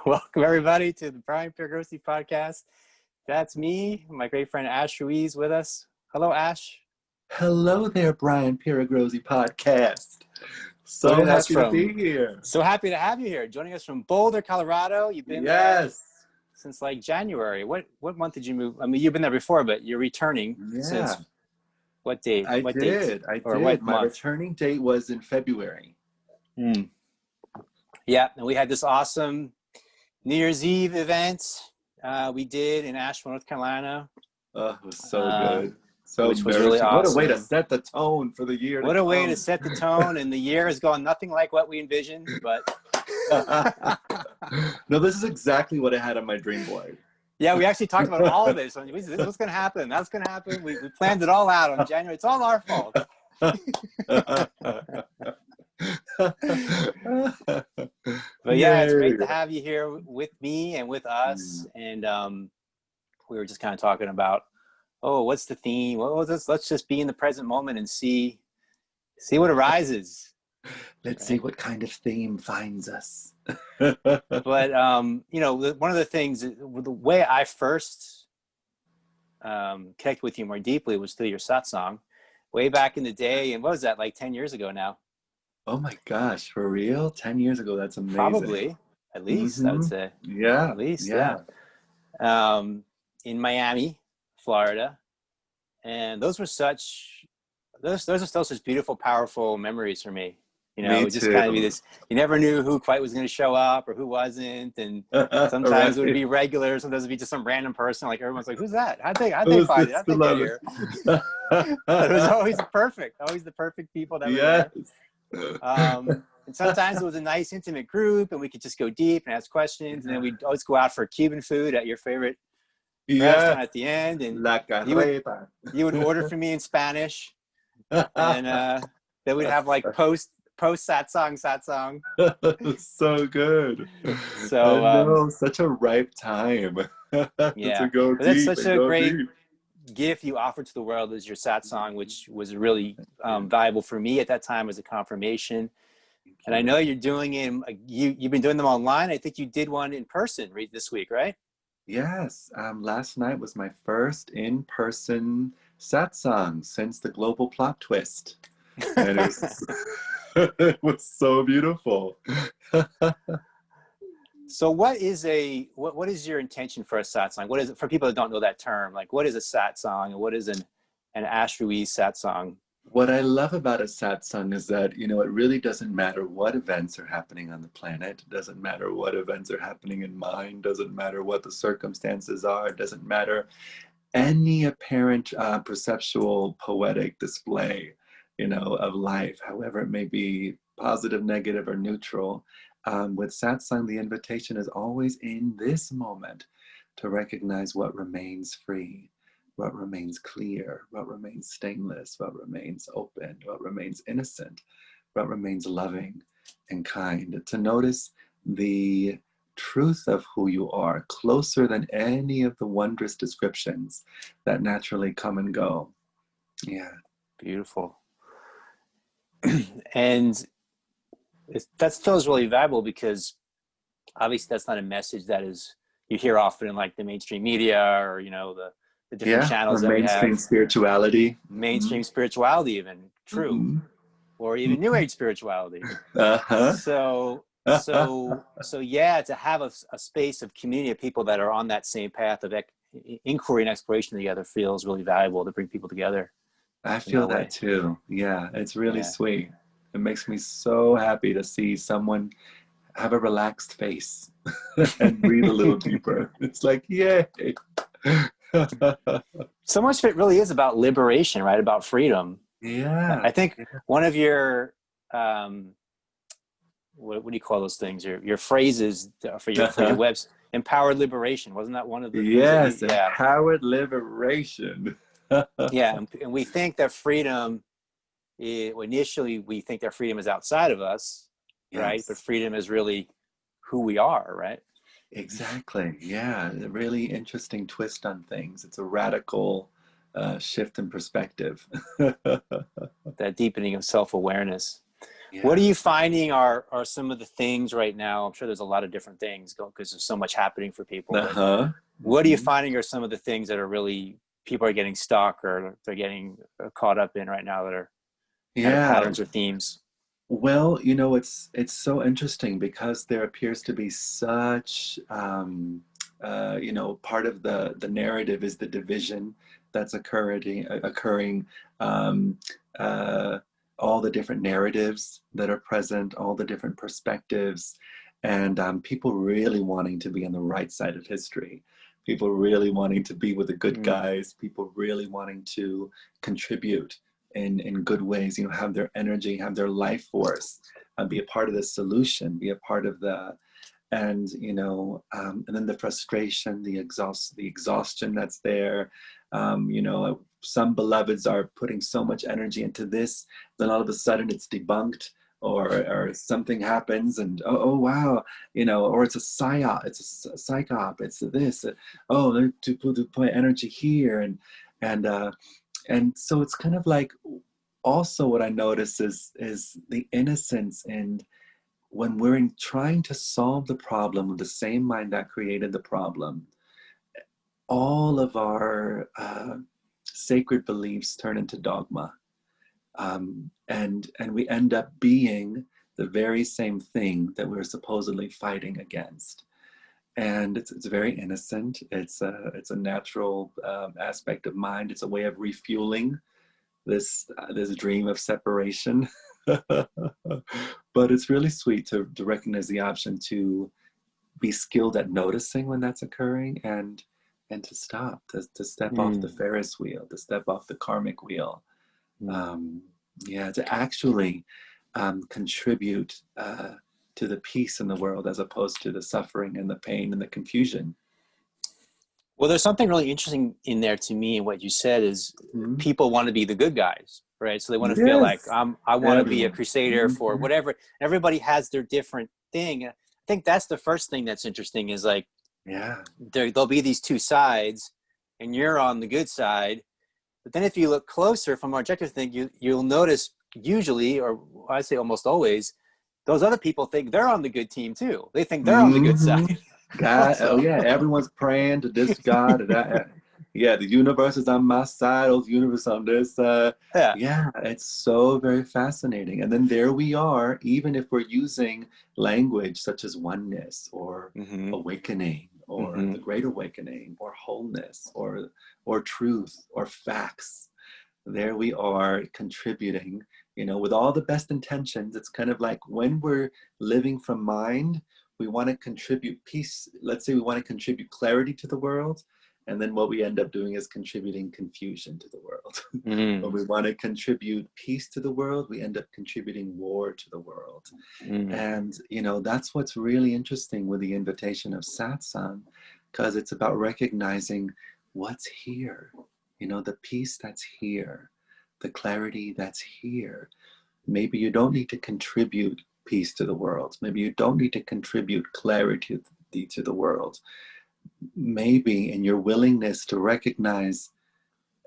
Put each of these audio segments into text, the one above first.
Welcome everybody to the Piergrossi Podcast. That's me, my great friend Ash Ruiz with us. Hello, Ash. Hello there, Piergrossi Podcast. So Joining us happy to be here. So happy to have you here. Joining us from Boulder, Colorado. You've been there since like January. What month did you move? I mean, you've been there before, but you're returning since what date? I did. My returning date was in February. Yeah, and we had this awesome New Year's Eve event we did in Asheville, North Carolina. Oh, it was so good. Which was really awesome. What a way to set the tone for the year. What a way to set the tone, and the year has gone nothing like what we envisioned, but... No, this is exactly what I had on my dream board. Yeah, we actually talked about all of this. This is what's going to happen. That's going to happen. We planned it all out on January. It's all our fault. But yeah, it's great to have you here with me and with us. And we were just kind of talking about, what's the theme? Well, let's just be in the present moment and see what arises. Let's see what kind of theme finds us. But one of the things, the way I first connected with you more deeply was through your satsang way back in the day. And what was that, like 10 years ago now? Oh my gosh, for real? 10 years ago, that's amazing. Probably, at least, I would say. Yeah. At least, yeah. In Miami, Florida. And those are still such beautiful, powerful memories for me. You know, it would just kind of be this, you never knew who quite was going to show up or who wasn't. And sometimes it would be regular. Sometimes it would be just some random person. Like everyone's like, who's that? How'd they find it? How'd they get here? It was always the perfect people that were there. And sometimes it was a nice intimate group and we could just go deep and ask questions. And then we'd always go out for Cuban food at your favorite restaurant at the end. And you would order for me in Spanish. And then we'd have like post satsang. So good. So such a ripe time. Yeah, to go but that's deep such a great gift you offered to the world is your satsang, which was really valuable for me at that time as a confirmation. And I know you're doing it. You've been doing them online. I think you did one in person this week, right? Yes. Last night was my first in-person satsang since the global plot twist. And it was so beautiful. So what is your intention for a satsang? What is it for people that don't know that term? Like, what is a satsang and what is an Ash Ruiz satsang? What I love about a satsang is that, it really doesn't matter what events are happening on the planet. It doesn't matter what events are happening in mind. Doesn't matter what the circumstances are. It doesn't matter any apparent perceptual poetic display, of life, however it may be positive, negative, or neutral. With satsang, the invitation is always in this moment to recognize what remains free, what remains clear, what remains stainless, what remains open, what remains innocent, what remains loving and kind. To notice the truth of who you are closer than any of the wondrous descriptions that naturally come and go. Yeah. Beautiful. And that feels really valuable because obviously that's not a message that you hear often in like the mainstream media or the different channels that we have. Mainstream spirituality. Mainstream spirituality, even true, or even New Age spirituality. So yeah, to have a space of community of people that are on that same path of inquiry and exploration together feels really valuable to bring people together. I feel that too. Yeah, it's really sweet. It makes me so happy to see someone have a relaxed face and breathe a little deeper. It's like, yay. So much of it really is about liberation, right? About freedom. Yeah. I think one of your, what do you call those things? Your phrases for your webs, empowered liberation. Wasn't that one of the? Yes, empowered liberation. Yeah, and we think that freedom, initially we think that freedom is outside of us, right? But freedom is really who we are, right? Exactly. Yeah, a really interesting twist on things. It's a radical shift in perspective. That deepening of self-awareness. What are you finding are some of the things right now? I'm sure there's a lot of different things going because there's so much happening for people. What are you finding are some of the things that are really people are getting stuck or they're getting caught up in right now that are kind of patterns or themes? Well, it's so interesting because there appears to be such part of the narrative is the division that's occurring, um, all the different narratives that are present, all the different perspectives, and people really wanting to be on the right side of history, people really wanting to be with the good guys, people really wanting to contribute in good ways, have their energy, have their life force, be a part of the solution, be a part of and then the frustration, the exhaustion that's there. Some beloveds are putting so much energy into this, then all of a sudden it's debunked, or something happens, and oh wow, or it's a psyop, it's a psychop, it's this, to put energy here, and so it's kind of like, also what I notice is the innocence, and when we're trying to solve the problem with the same mind that created the problem, all of our sacred beliefs turn into dogma, and we end up being the very same thing that we're supposedly fighting against. And it's very innocent. It's a natural aspect of mind. It's a way of refueling this dream of separation. But it's really sweet to recognize the option to be skilled at noticing when that's occurring, and to stop, to step off the Ferris wheel, to step off the karmic wheel, to actually contribute to the peace in the world, as opposed to the suffering and the pain and the confusion. Well, there's something really interesting in there to me. And what you said is people want to be the good guys, right? So they want to feel like I want to be a crusader for whatever. Everybody has their different thing. I think that's the first thing that's interesting is like, there'll be these two sides and you're on the good side. But then if you look closer from our objective thing, you'll notice usually, or I say almost always, those other people think they're on the good team too. They think they're on the good side. God, everyone's praying to this God. The universe is on my side, the universe on this side. It's so very fascinating. And then there we are, even if we're using language such as oneness, or awakening, or the great awakening, or wholeness, or truth, or facts. There we are contributing, with all the best intentions. It's kind of like when we're living from mind, we want to contribute peace. Let's say we want to contribute clarity to the world. And then what we end up doing is contributing confusion to the world. When we want to contribute peace to the world, we end up contributing war to the world. And, that's what's really interesting with the invitation of satsang, because it's about recognizing what's here, the peace that's here, the clarity that's here. Maybe you don't need to contribute peace to the world. Maybe you don't need to contribute clarity to the world. Maybe in your willingness to recognize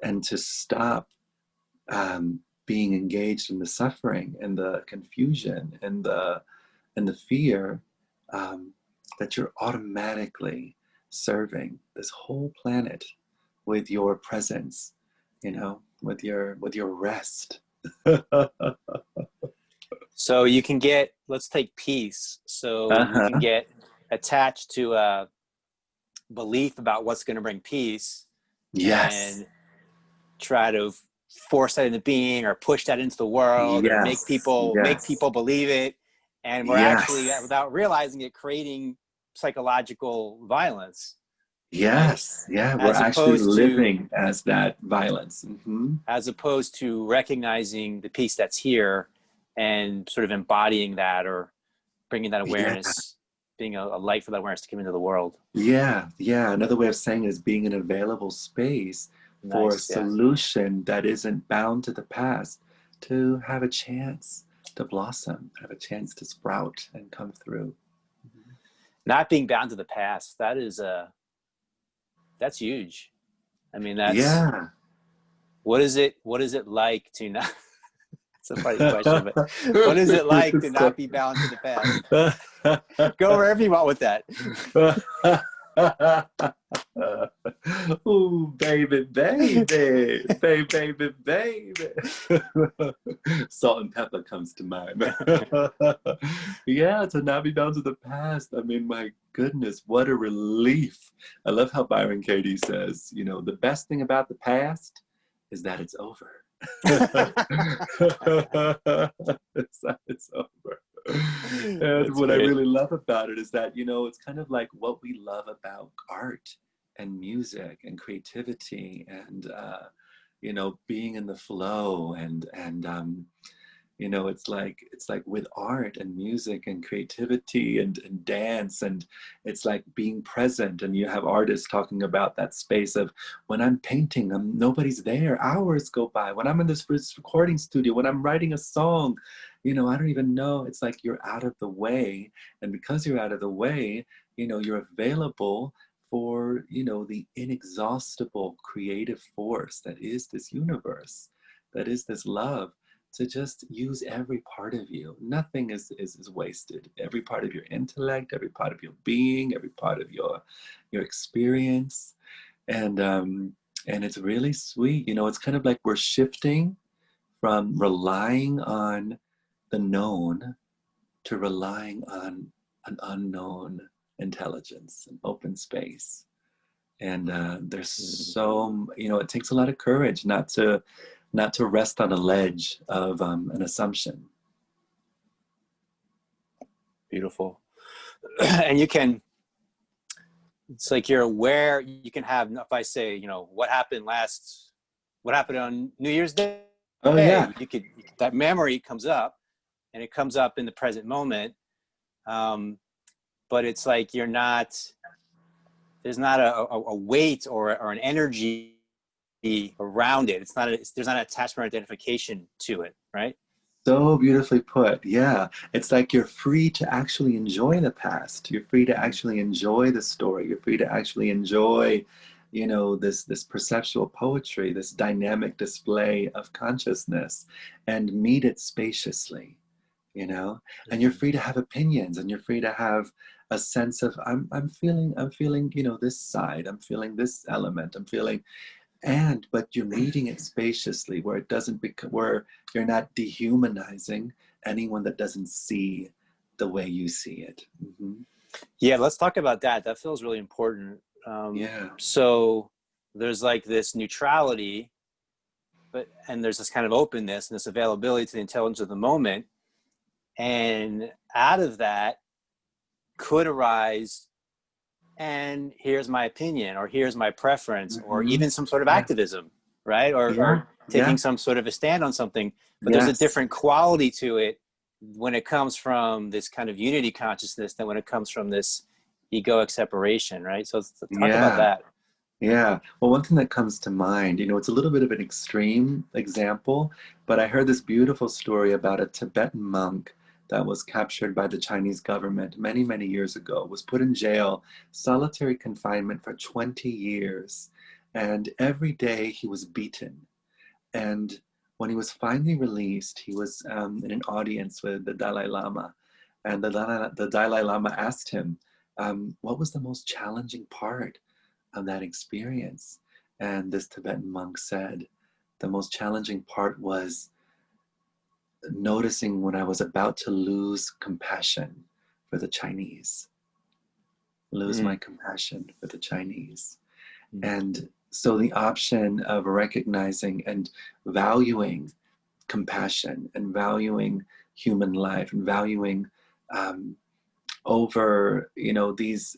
and to stop being engaged in the suffering and the confusion and the fear, that you're automatically serving this whole planet with your presence, with your rest. So you can get, let's take peace. So you can get attached to a belief about what's going to bring peace, and try to force that into being, or push that into the world, or make people believe it. And we're actually, without realizing it, creating psychological violence. Right? We're actually living as that violence. As opposed to recognizing the peace that's here and sort of embodying that, or bringing that awareness, being a light for that awareness to come into the world. Another way of saying it is being an available space for a solution that isn't bound to the past, to have a chance to blossom, have a chance to sprout and come through. Not being bound to the past, that's huge. I mean, that's what is it like to not It's a funny question, but what is it like to not be bound to the past? Go wherever you want with that. Oh, baby, baby, baby. Salt and pepper comes to mind. Yeah, to not be bound to the past. I mean, my goodness, what a relief. I love how Byron Katie says, you know, the best thing about the past is that it's over. It's over. And what I really love about it is that, you know, it's kind of like what we love about art and music and creativity and, you know, being in the flow and you know, it's like with art and music and creativity and dance, and it's like being present. And you have artists talking about that space of when I'm painting, nobody's there, hours go by. When I'm in this recording studio, when I'm writing a song, you know, I don't even know. It's like you're out of the way. And because you're out of the way, you know, you're available for, you know, the inexhaustible creative force that is this universe, that is this love, to just use every part of you. Nothing is wasted. Every part of your intellect, every part of your being, every part of your experience. And it's really sweet. You know, it's kind of like we're shifting from relying on the known to relying on an unknown intelligence, an open space. And there's so, you know, it takes a lot of courage not to rest on a ledge of an assumption. Beautiful. And you can, it's like you're aware, you can have, if I say, you know, what happened on New Year's Day? Oh yeah. You could, that memory comes up, and it comes up in the present moment. But it's like there's not a weight or an energy around it. There's not an attachment or identification to it, right? So beautifully put. Yeah. It's like you're free to actually enjoy the past. You're free to actually enjoy the story. You're free to actually enjoy, you know, this perceptual poetry, this dynamic display of consciousness, and meet it spaciously, you know? And you're free to have opinions, and you're free to have a sense of I'm feeling, you know, this side, I'm feeling this element, I'm feeling, but you're meeting it spaciously, where it doesn't where you're not dehumanizing anyone that doesn't see the way you see it. Mm-hmm. Yeah, let's talk about that. That feels really important. Yeah. So there's like this neutrality, and there's this kind of openness and this availability to the intelligence of the moment. And out of that could arise, and here's my opinion, or here's my preference, or even some sort of activism, right? Or taking some sort of a stand on something. But there's a different quality to it when it comes from this kind of unity consciousness than when it comes from this egoic separation, right? So let's talk about that. Yeah. Well, one thing that comes to mind, you know, it's a little bit of an extreme example, but I heard this beautiful story about a Tibetan monk that was captured by the Chinese government many, many years ago, was put in jail, solitary confinement for 20 years. And every day he was beaten. And when he was finally released, he was in an audience with the Dalai Lama. And the Dalai Lama asked him, what was the most challenging part of that experience? And this Tibetan monk said, the most challenging part was noticing when I was about to lose compassion for the Chinese, my compassion for the Chinese. And so the option of recognizing and valuing compassion and valuing human life and valuing over, you know, these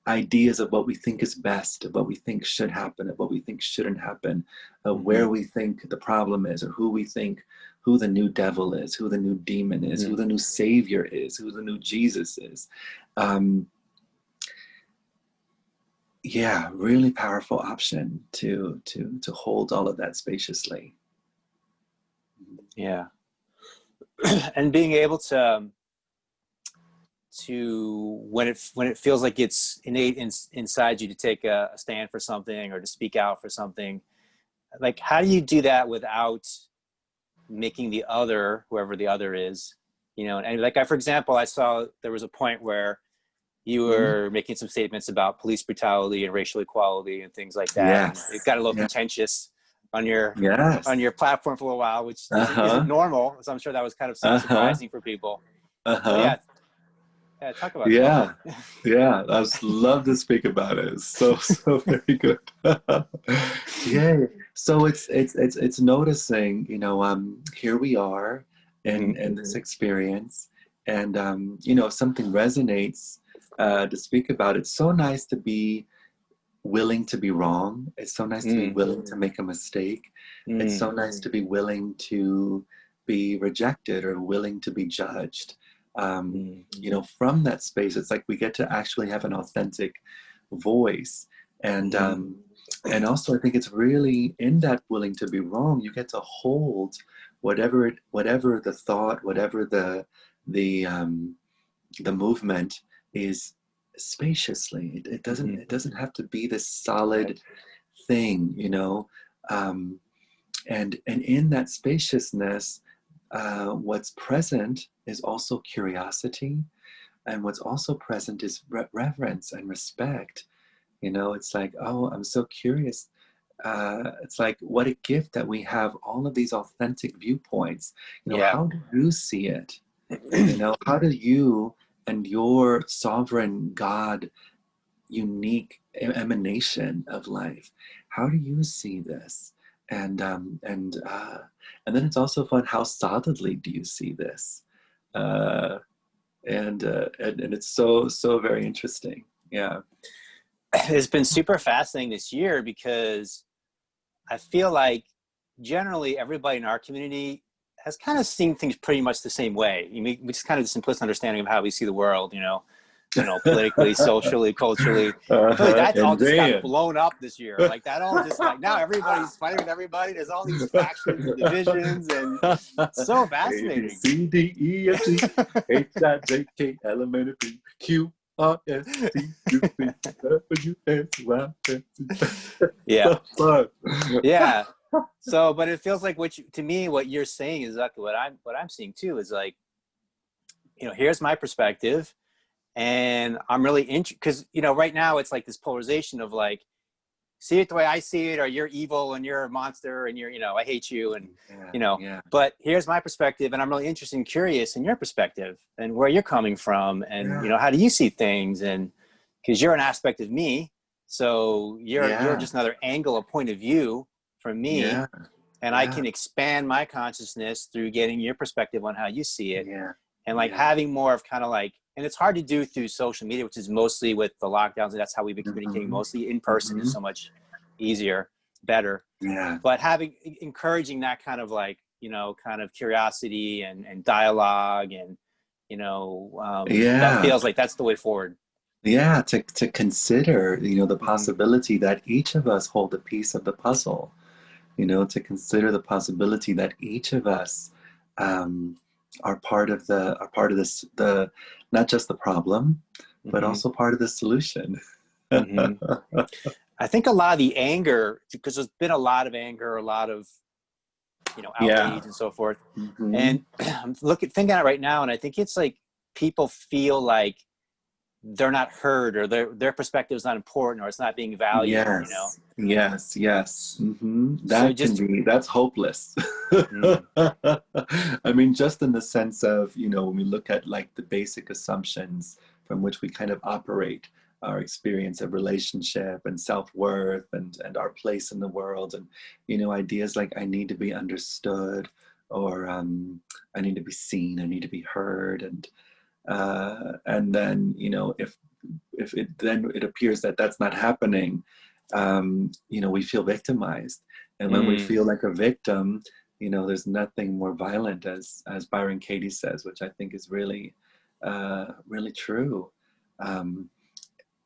ideas of what we think is best, of what we think should happen, of what we think shouldn't happen, where we think the problem is, or who the new devil is, who the new demon is, who the new savior is, who the new Jesus is. Yeah, really powerful option to hold all of that spaciously. Yeah. And being able to when it feels like it's innate inside you to take a stand for something or to speak out for something, like how do you do that without making the other, whoever the other is, you know, and like for example, I saw there was a point where you were making some statements about police brutality and racial equality and things like that. Yes. And it got a little contentious on your platform for a while, which isn't normal. So I'm sure that was kind of surprising for people. So yeah, talk about that. Yeah, I would love to speak about it. It's so very good. Yeah. So it's noticing, you know, here we are in this experience, and you know, if something resonates, to speak about. It's so nice to be willing to be wrong. It's so nice to be willing to make a mistake. It's so nice to be willing to be rejected or willing to be judged. You know, from that space, it's like we get to actually have an authentic voice. And also I think it's really in that willing to be wrong, you get to hold whatever the thought, whatever the movement is, spaciously. It doesn't have to be this solid thing, you know. And in that spaciousness, what's present is also curiosity, and what's also present is reverence and respect. You know, it's like, oh, I'm so curious. It's like, what a gift that we have all of these authentic viewpoints. You know, how do you see it? You know, how do you and your sovereign God, unique emanation of life, how do you see this? And then it's also fun, how solidly do you see this? And it's so very interesting. Yeah. It's been super fascinating this year because I feel like generally everybody in our community has kind of seen things pretty much the same way. We just kind of the simplistic understanding of how we see the world, you know, politically, socially, culturally. I feel like that's all just got blown up this year. Like that all just like now everybody's fighting with everybody. There's all these factions and divisions, and it's so fascinating. A, B, C, D, E, F, G, H, I, J, K, L, M, N, P, Q, R, S, T, U, V, W, X, Y, Z. Yeah. So yeah. So, but it feels like to me, what you're saying is exactly what I'm seeing too, is like, you know, here's my perspective, and I'm really interested because, you know, right now it's like this polarization of like, see it the way I see it, or you're evil and you're a monster and you're, you know, I hate you, and you know, but here's my perspective, and I'm really interested and curious in your perspective and where you're coming from, and you know, how do you see things? And because you're an aspect of me, so you're just another angle, a point of view from me, and I can expand my consciousness through getting your perspective on how you see it, and like having more of kind of like, and it's hard to do through social media, which is mostly with the lockdowns, and that's how we've been communicating. Mostly in person is so much easier, better. But encouraging that kind of like, you know, kind of curiosity and dialogue, and you know, that feels like that's the way forward. To consider, you know, the possibility that each of us hold a piece of the puzzle. You know, to consider the possibility that each of us are part of this, the not just the problem, but also part of the solution. I think a lot of the anger, because there's been a lot of anger, a lot of, you know, outrage and so forth. And I'm thinking on it right now, and I think it's like people feel like they're not heard, or their perspective is not important, or it's not being valued. You know? Yes. That's hopeless. I mean, just in the sense of, you know, when we look at like the basic assumptions from which we kind of operate our experience of relationship and self-worth and our place in the world, and, you know, ideas like I need to be understood, or I need to be seen, I need to be heard, and then, you know, if it appears that that's not happening, you know, we feel victimized, and when we feel like a victim, you know, there's nothing more violent, as Byron Katie says, which I think is really really true.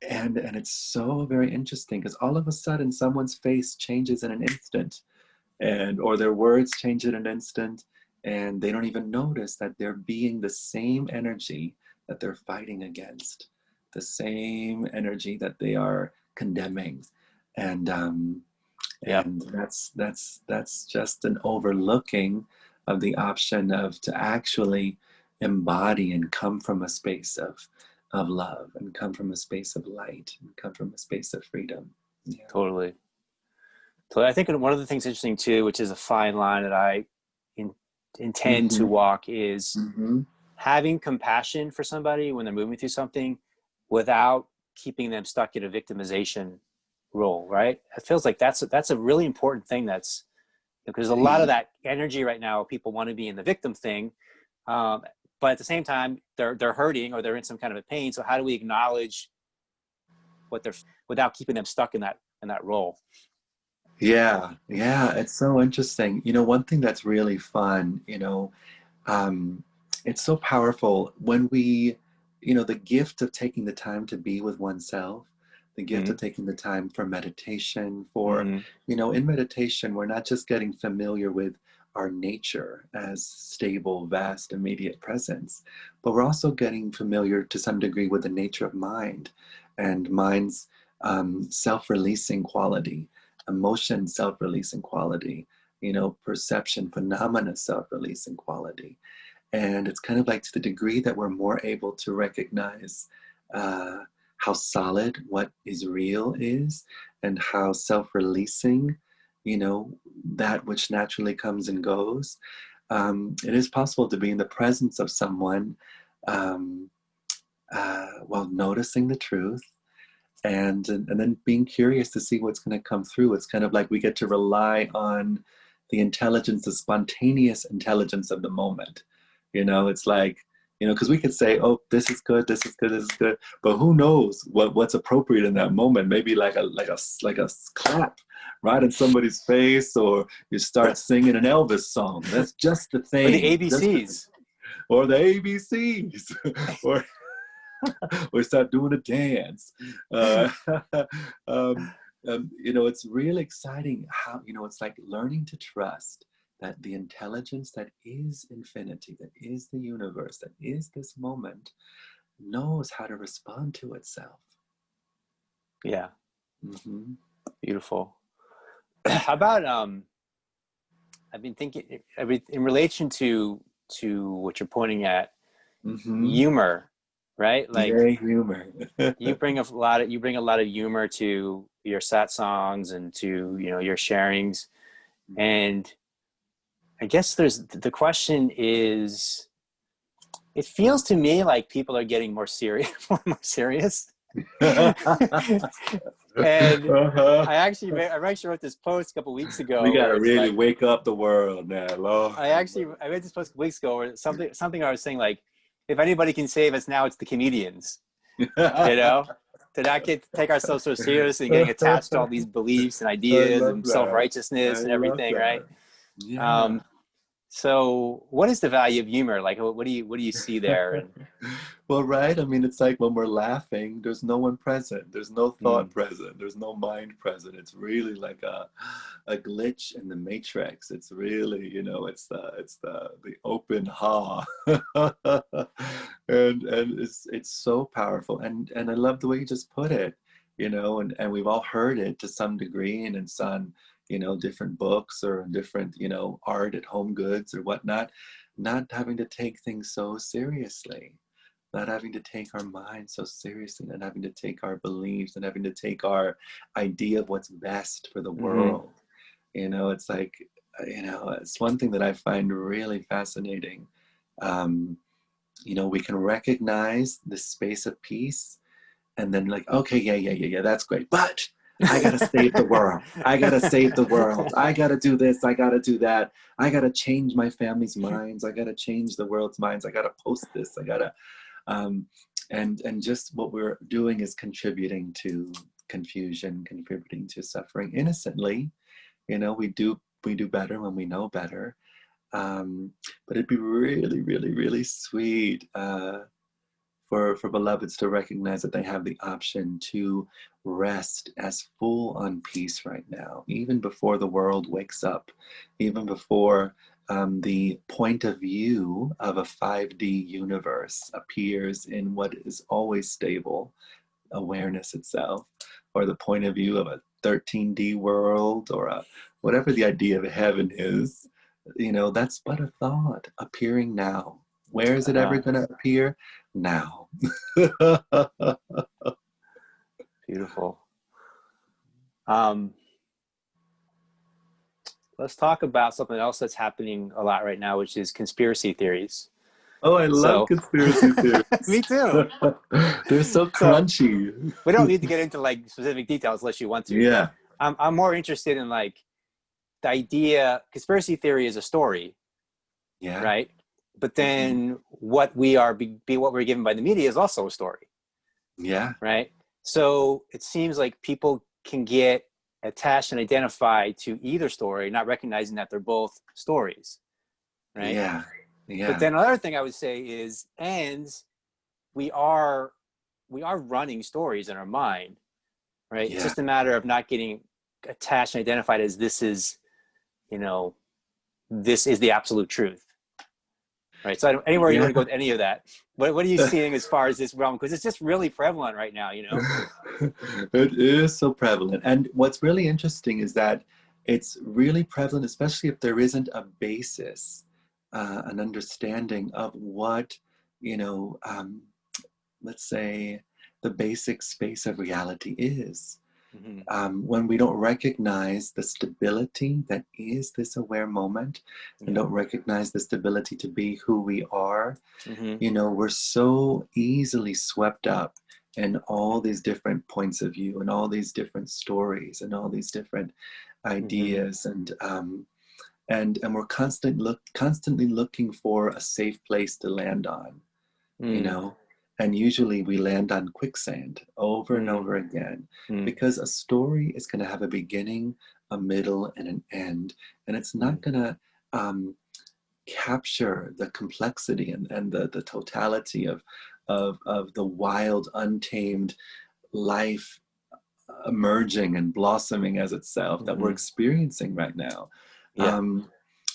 And it's so very interesting, because all of a sudden someone's face changes in an instant, or their words change in an instant, and they don't even notice that they're being the same energy that they're fighting against, the same energy that they are condemning. And that's just an overlooking of the option of to actually embody and come from a space of love, and come from a space of light, and come from a space of freedom. Yeah. Totally. So I think one of the things interesting too, which is a fine line that I intend to walk, is having compassion for somebody when they're moving through something without keeping them stuck in a victimization role, right? It feels like that's a really important thing. That's because a lot of that energy right now, people want to be in the victim thing, but at the same time, they're hurting or they're in some kind of a pain. So how do we acknowledge what they're without keeping them stuck in that role? Yeah, it's so interesting. One thing that's really fun, it's so powerful when we, the gift of taking the time to be with oneself, the gift of taking the time for meditation, in meditation, we're not just getting familiar with our nature as stable, vast, immediate presence, but we're also getting familiar to some degree with the nature of mind and mind's self-releasing quality, emotion self-releasing quality, perception phenomena self-releasing quality. And it's kind of like to the degree that we're more able to recognize how solid what is real is, and how self-releasing, that which naturally comes and goes. It is possible to be in the presence of someone while noticing the truth, and then being curious to see what's going to come through. It's kind of like we get to rely on the intelligence, the spontaneous intelligence of the moment. It's like, because we could say, oh, this is good, this is good, this is good, but who knows what's appropriate in that moment? Maybe like a clap right in somebody's face, or you start singing an Elvis song. That's just the thing. Or the ABCs. Or the ABCs. or start doing a dance. It's really exciting how, it's like learning to trust that the intelligence that is infinity, that is the universe, that is this moment, knows how to respond to itself. Yeah. Beautiful. How about I've been thinking in relation to what you're pointing at, humor, right? Like humor. you bring a lot of humor to your satsangs and to your sharings, and I guess the question is, it feels to me like people are getting more serious. And I actually wrote this post a couple weeks ago. We gotta really wake up the world now, Lord. I read this post a couple weeks ago where something I was saying, like, if anybody can save us now, it's the comedians. To not take ourselves so seriously, getting attached to all these beliefs and ideas and self-righteousness and everything, right? Yeah. So what is the value of humor? Like, what do you see there? Well, right. I mean, it's like when we're laughing, there's no one present. There's no thought present. There's no mind present. It's really like a glitch in the matrix. It's really, it's the open ha. and it's so powerful. And I love the way you just put it, and we've all heard it to some degree, and in some, different books or different, art at Home Goods or whatnot, not having to take things so seriously, not having to take our mind so seriously, not having to take our beliefs, and having to take our idea of what's best for the world. It's like, it's one thing that I find really fascinating. We can recognize the space of peace, and then like, okay, yeah, that's great, but I gotta save the world. I gotta save the world. I gotta do this. I gotta do that. I gotta change my family's minds. I gotta change the world's minds. I gotta post this. I gotta, and just what we're doing is contributing to confusion, contributing to suffering innocently. We do better when we know better. But it'd be really, really, really sweet for beloveds to recognize that they have the option to rest as full on peace right now, even before the world wakes up, even before the point of view of a 5D universe appears in what is always stable, awareness itself, or the point of view of a 13D world, or whatever the idea of heaven is. You know, that's but a thought appearing now. Where is it ever going to appear? Now. Beautiful. Let's talk about something else that's happening a lot right now, which is conspiracy theories. Oh, I love conspiracy theories. Me too. They're so crunchy. We don't need to get into like specific details unless you want to. Yeah. I'm more interested in like the idea. Conspiracy theory is a story. Yeah. Right. But then what we're given by the media is also a story. Yeah. Right. So it seems like people can get attached and identify to either story, not recognizing that they're both stories. Right. Yeah. Yeah. But then another thing I would say is, and we are running stories in our mind, right? Yeah. It's just a matter of not getting attached and identified as this is the absolute truth. Right. So anywhere you want to go with any of that, what are you seeing as far as this realm? Because it's just really prevalent right now, It is so prevalent. And what's really interesting is that it's really prevalent, especially if there isn't a basis, an understanding of what, let's say the basic space of reality is. When we don't recognize the stability that is this aware moment, and don't recognize the stability to be who we are, we're so easily swept up in all these different points of view and all these different stories and all these different ideas, and we're constantly looking for a safe place to land on, and usually we land on quicksand over and over again, because a story is going to have a beginning, a middle, and an end, and it's not going to capture the complexity and the totality of the wild, untamed life emerging and blossoming as itself that we're experiencing right now.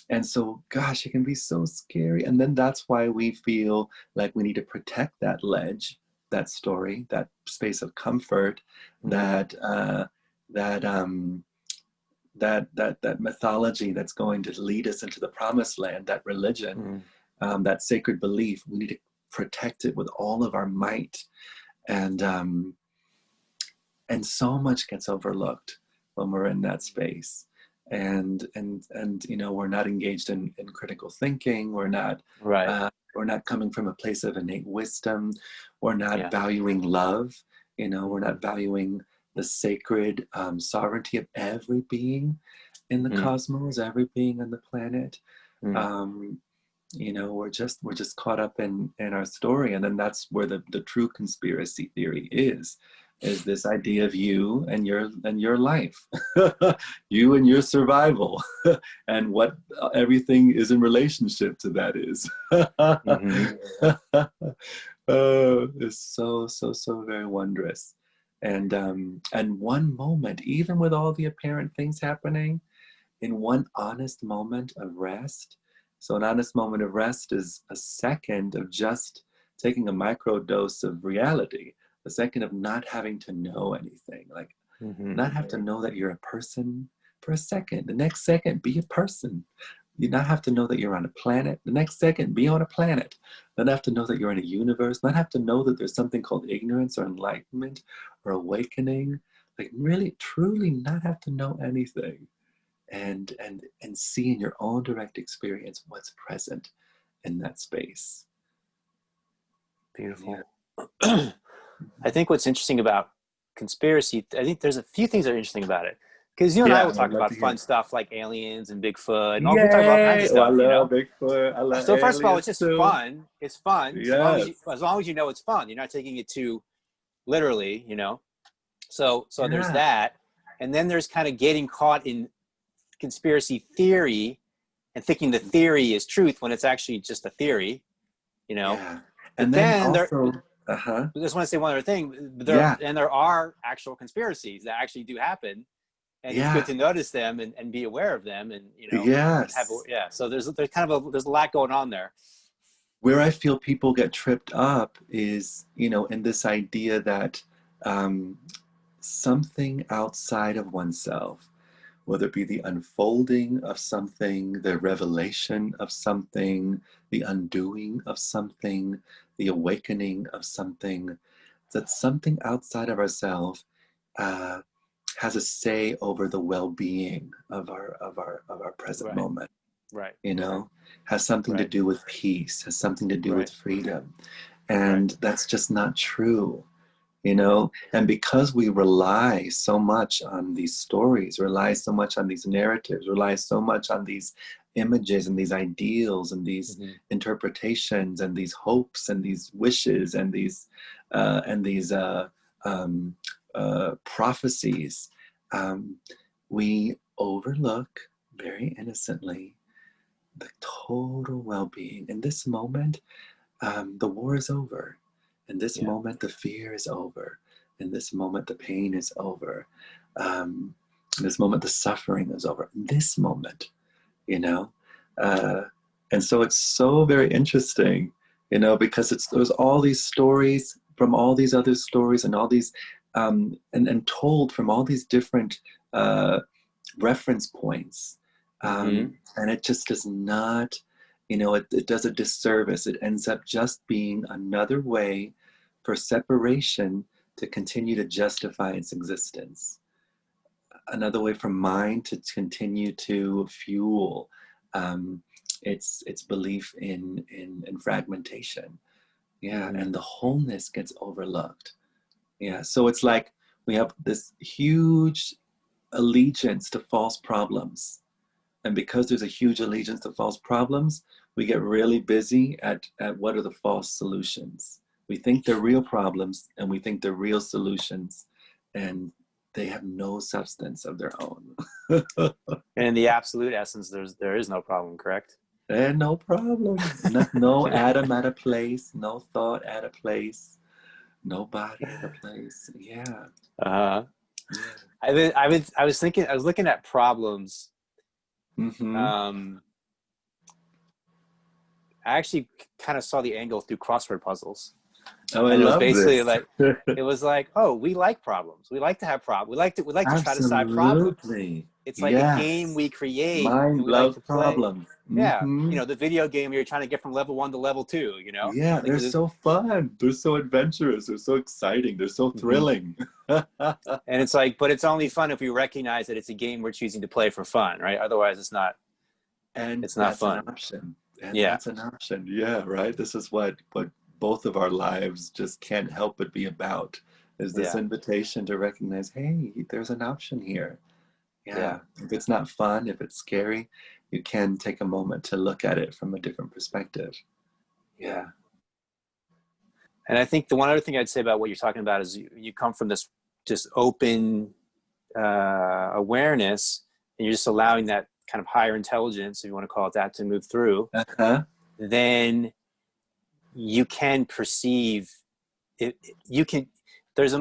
And so, gosh, it can be so scary. And then that's why we feel like we need to protect that ledge, that story, that space of comfort, that mythology that's going to lead us into the promised land, that religion, that sacred belief. We need to protect it with all of our might. And so much gets overlooked when we're in that space. And we're not engaged in critical thinking. We're not coming from a place of innate wisdom. We're not valuing love. We're not valuing the sacred sovereignty of every being in the cosmos, every being on the planet. We're just caught up in our story, and then that's where the true conspiracy theory is this idea of you and your life, you and your survival, and what everything is in relationship to that is. It's so very wondrous. And one moment, even with all the apparent things happening, in one honest moment of rest. So an honest moment of rest is a second of just taking a micro dose of reality, a second of not having to know anything, like not have to know that you're a person for a second. The next second, be a person. You not have to know that you're on a planet. The next second, be on a planet. Not have to know that you're in a universe. Not have to know that there's something called ignorance or enlightenment or awakening. Like really, truly not have to know anything. And see in your own direct experience what's present in that space. Beautiful. Yeah. I think what's interesting about conspiracy, I think there's a few things that are interesting about it. Because you and I will talk about fun stuff like aliens and Bigfoot, and we talk about all kinds of stuff. I love Bigfoot. I love. So first of all, it's just fun. It's fun. Yes. As long as you know it's fun. You're not taking it too literally, So there's that, and then there's kind of getting caught in conspiracy theory and thinking the theory is truth when it's actually just a theory, Yeah. And then also, I just want to say one other thing. There are actual conspiracies that actually do happen, and it's good to notice them and be aware of them, and So there's kind of there's a lot going on there. Where I feel people get tripped up is in this idea that something outside of oneself, whether it be the unfolding of something, the revelation of something, the undoing of something, the awakening of something, that something outside of ourselves has a say over the well-being of our present moment. Right. You know, has something to do with peace, has something to do with freedom. And that's just not true, you know? And because we rely so much on these stories, rely so much on these narratives, rely so much on these images and these ideals and these interpretations and these hopes and these wishes and these prophecies, we overlook very innocently the total well-being. In this moment, the war is over. In this moment, the fear is over. In this moment, the pain is over. In this moment, the suffering is over. In this moment, you know? And so it's so very interesting, you know, because there's all these stories from all these other stories and all these, and told from all these different reference points. And it just does not, you know, it does a disservice. It ends up just being another way for separation to continue to justify its existence. Another way for mind to continue to fuel its belief in fragmentation. And the wholeness gets overlooked. So it's like we have this huge allegiance to false problems. And because there's a huge allegiance to false problems, we get really busy at what are the false solutions. We think they're real problems and we think they're real solutions, and they have no substance of their own. And in the absolute essence, there is no problem, correct? And no problem. No atom at a place, no thought at a place, no body at a place. I was looking at problems. I actually kind of saw the angle through crossword puzzles. Oh, I love this. Like, it was like, oh, we like problems. We like to have problems. We like to try to solve problems. It's like a game we create. Mind loves problems. You know, the video game where you're trying to get from level 1 to level 2, you know? Yeah, they're so fun. They're so adventurous. They're so exciting. They're so thrilling. And it's like, but it's only fun if we recognize that it's a game we're choosing to play for fun, right? Otherwise, it's not. And it's not fun. An option. And that's an option. Yeah, right. This is what both of our lives just can't help but be about. Is this invitation to recognize, hey, there's an option here. If it's not fun, if it's scary, you can take a moment to look at it from a different perspective. And I think the one other thing I'd say about what you're talking about is you come from this just open awareness, and you're just allowing that kind of higher intelligence, if you want to call it that, to move through. Then you can perceive it. There's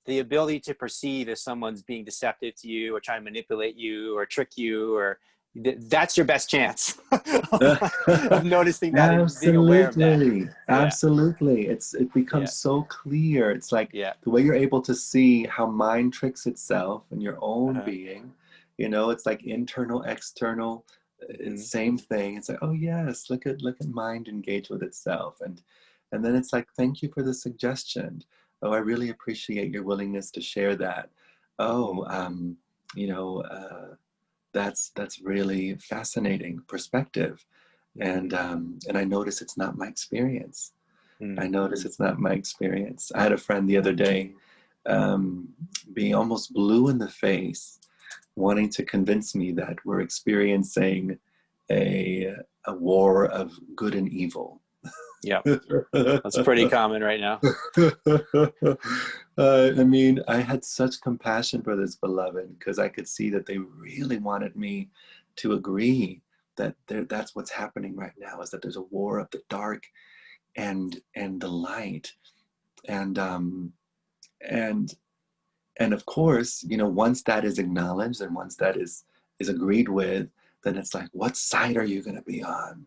the ability to perceive if someone's being deceptive to you or trying to manipulate you or trick you, or that's your best chance of noticing that and being aware of that. Absolutely. It becomes so clear. It's like the way you're able to see how mind tricks itself in your own being, you know, it's like internal, external, same thing. It's like, oh yes, look at mind engage with itself. And then it's like, thank you for the suggestion. Oh, I really appreciate your willingness to share that. Oh, you know, that's really fascinating perspective. And I notice it's not my experience. I notice it's not my experience. I had a friend the other day being almost blue in the face, wanting to convince me that we're experiencing a war of good and evil. Yeah, that's pretty common right now. I mean, I had such compassion for this beloved because I could see that they really wanted me to agree that that's what's happening right now, is that there's a war of the dark and the light. And of course, you know, once that is acknowledged and once that is agreed with, then it's like, what side are you going to be on?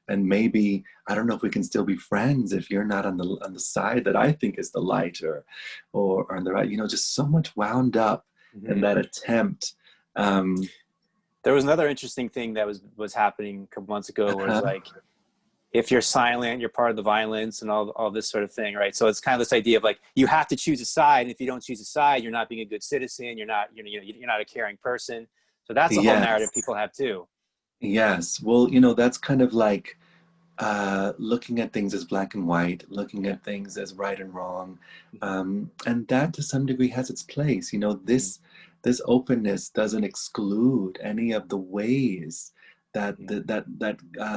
And maybe, I don't know if we can still be friends if you're not on the side that I think is the light or on the right, you know, just so much wound up and that attempt. There was another interesting thing that was happening a couple months ago, where it's like, if you're silent, you're part of the violence and all this sort of thing, right? So it's kind of this idea of like, you have to choose a side, and if you don't choose a side, you're not being a good citizen. You're not a caring person. So that's a whole narrative people have too. Yes. Well, that's kind of like looking at things as black and white, looking at things as right and wrong, and that to some degree has its place. This openness doesn't exclude any of the ways that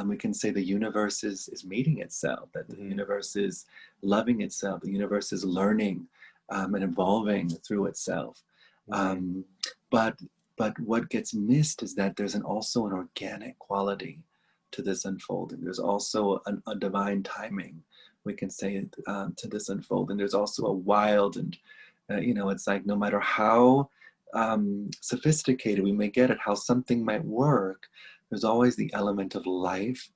we can say the universe is meeting itself, that the universe is loving itself, the universe is learning and evolving through itself. But what gets missed is that there's also an organic quality to this unfolding. There's also a divine timing, we can say, to this unfolding. There's also a wild and, it's like no matter how sophisticated we may get at how something might work, there's always the element of life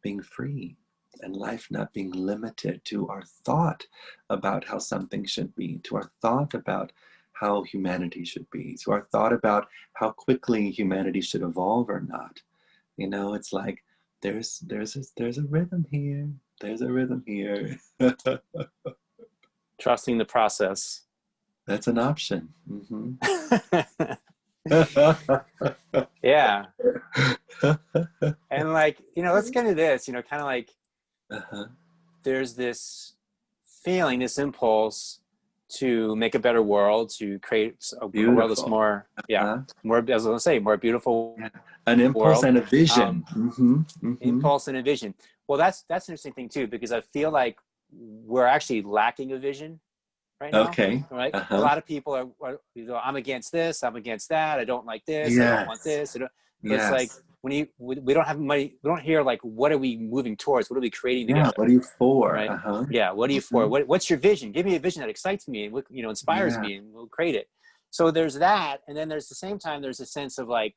being free and life not being limited to our thought about how something should be, to our thought about how humanity should be, to our thought about how quickly humanity should evolve or not. It's like there's a rhythm here. There's a rhythm here. Trusting the process. That's an option. Yeah. And like, let's get into this, kind of like, there's this feeling, this impulse to make a better world, to create a world that's more, more, as I was going to say, more beautiful. Yeah. An impulse world. And a vision. Impulse and a vision. Well, that's an interesting thing too, because I feel like we're actually lacking a vision right now. Okay. Right. A lot of people are I'm against this, I'm against that, I don't like this, I don't want this. It's like, when we don't have money, we don't hear like, what are we moving towards? What are we creating together? What are you for? Right? Yeah. What are you for? What's your vision? Give me a vision that excites me and inspires me, and we'll create it. So there's that. And then there's the same time, there's a sense of like,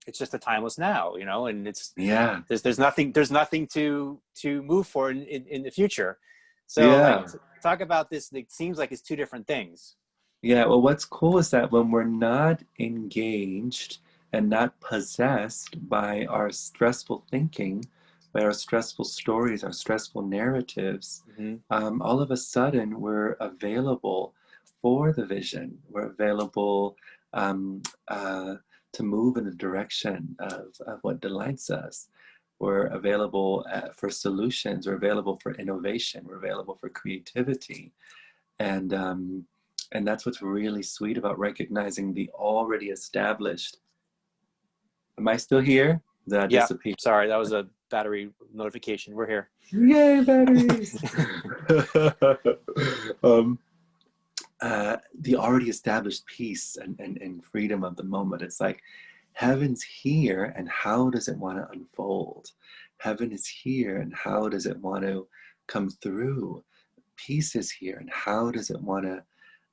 it's just a timeless now, and it's, there's nothing to move for in the future. So like, talk about this. It seems like it's two different things. Yeah. Well, what's cool is that when we're not engaged and not possessed by our stressful thinking, by our stressful stories, our stressful narratives, all of a sudden we're available for the vision. We're available to move in the direction of what delights us. We're available for solutions. We're available for innovation. We're available for creativity. And that's what's really sweet about recognizing the already established. Am I still here? Did I disappear? Sorry, that was a battery notification. We're here. Yay, batteries! The already established peace and freedom of the moment. It's like, heaven's here, and how does it want to unfold? Heaven is here, and how does it want to come through? Peace is here, and how does it want to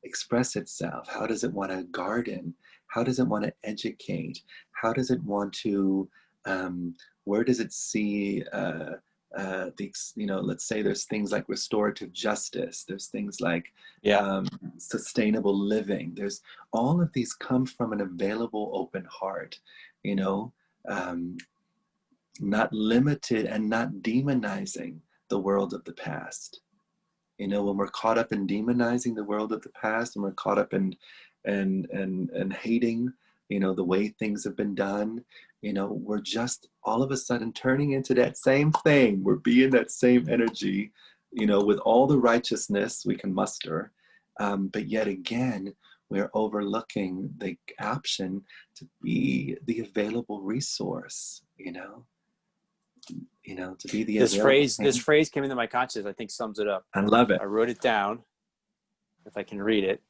express itself? How does it want to garden? How does it want to educate? How does it want to, where does it see, let's say there's things like restorative justice. There's things like sustainable living. There's all of these come from an available open heart, not limited and not demonizing the world of the past. When we're caught up in demonizing the world of the past, and we're caught up in and hating, the way things have been done, we're just all of a sudden turning into that same thing. We're being that same energy, with all the righteousness we can muster. But yet again, we're overlooking the option to be the available resource, to be the this phrase came into my consciousness. I think sums it up. I love it. I wrote it down, if I can read it.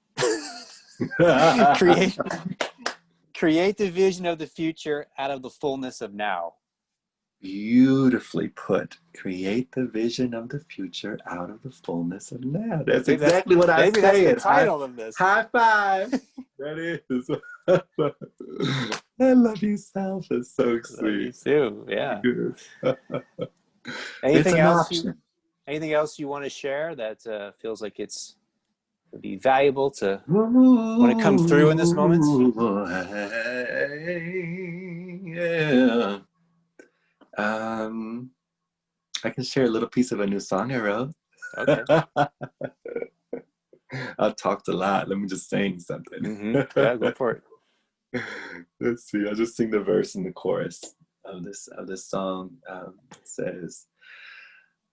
Create the vision of the future out of the fullness of now. Beautifully put. Create the vision of the future out of the fullness of now. That's exactly what I say. Maybe that's the title of this. High five. That is. I love you, Sal. That's so sweet. You too. Yeah. Anything else you want to share that feels like it's would be valuable to want to come through in this moment? Yeah. I can share a little piece of a new song I wrote. Okay. I've talked a lot. Let me just sing something. Mm-hmm. Yeah, go for it. Let's see. I'll just sing the verse and the chorus of this song. It says,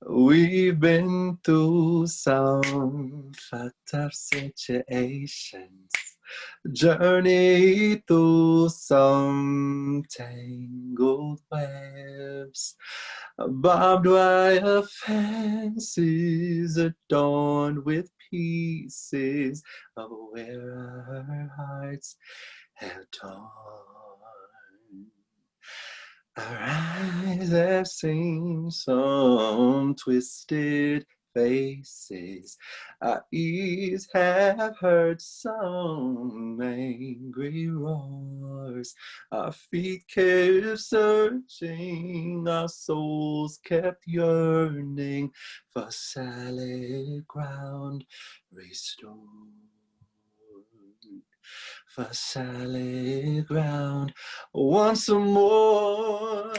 "We've been through some fucked up situations, journey through some tangled webs, barbed wire fences adorned with pieces of where our hearts have torn. Our eyes have seen some twisted faces. Our ears have heard some angry roars. Our feet kept searching. Our souls kept yearning for solid ground restored. For solid ground once more.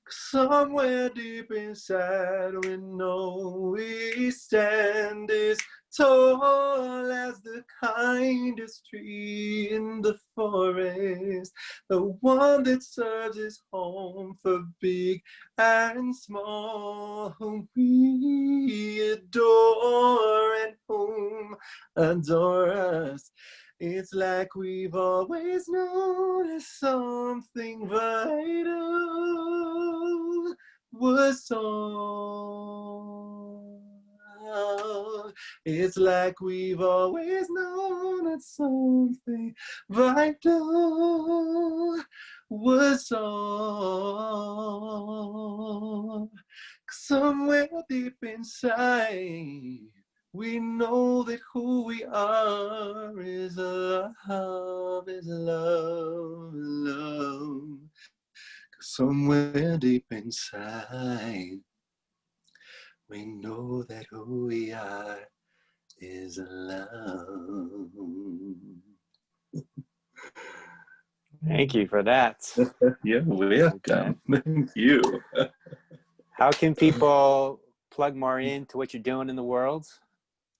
Somewhere deep inside we know we stand as tall as the kindest tree in the forest, the one that serves as home for big and small, whom we adore and whom adore us. It's like we've always known that something vital was on. It's like we've always known that something vital was on. Somewhere deep inside, we know that who we are is love, is love, love. Somewhere deep inside, we know that who we are is love. Thank you for that. You're welcome. Thank you. How can people plug more into what you're doing in the world?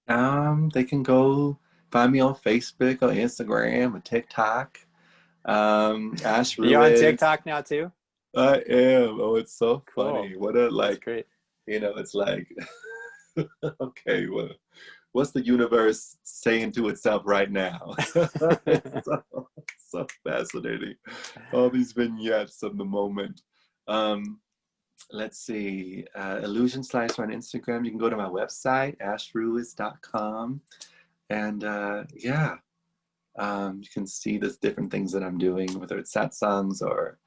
They can go find me on Facebook or Instagram or TikTok. Ash Ruiz. You're on TikTok now too? I am. Oh, it's so funny. Cool. What a That's great. it's like, okay, well, what's the universe saying to itself right now? so fascinating. All these vignettes of the moment. Let's see. Illusion Slicer on Instagram. You can go to my website, ashruiz.com. And you can see the different things that I'm doing, whether it's satsangs or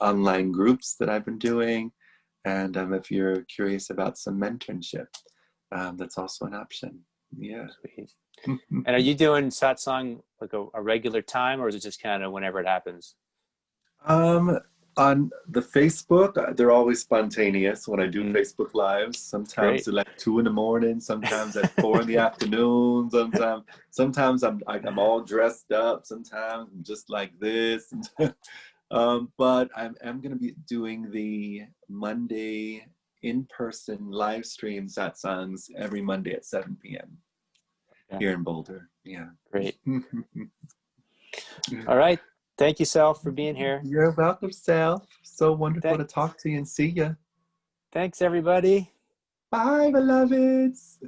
online groups that I've been doing. And if you're curious about some mentorship, that's also an option. Yeah. And are you doing satsang like a regular time, or is it just kind of whenever it happens? On the Facebook, they're always spontaneous when I do Facebook Lives. Sometimes at like 2 a.m, sometimes at 4 p.m. Sometimes I'm all dressed up. Sometimes I'm just like this. But I'm going to be doing the Monday in-person live stream satsangs every Monday at 7 p.m. here in Boulder. Yeah. Great. All right. Thank you, Sal, for being here. You're welcome, Sal. So wonderful to talk to you and see you. Thanks, everybody. Bye, beloveds.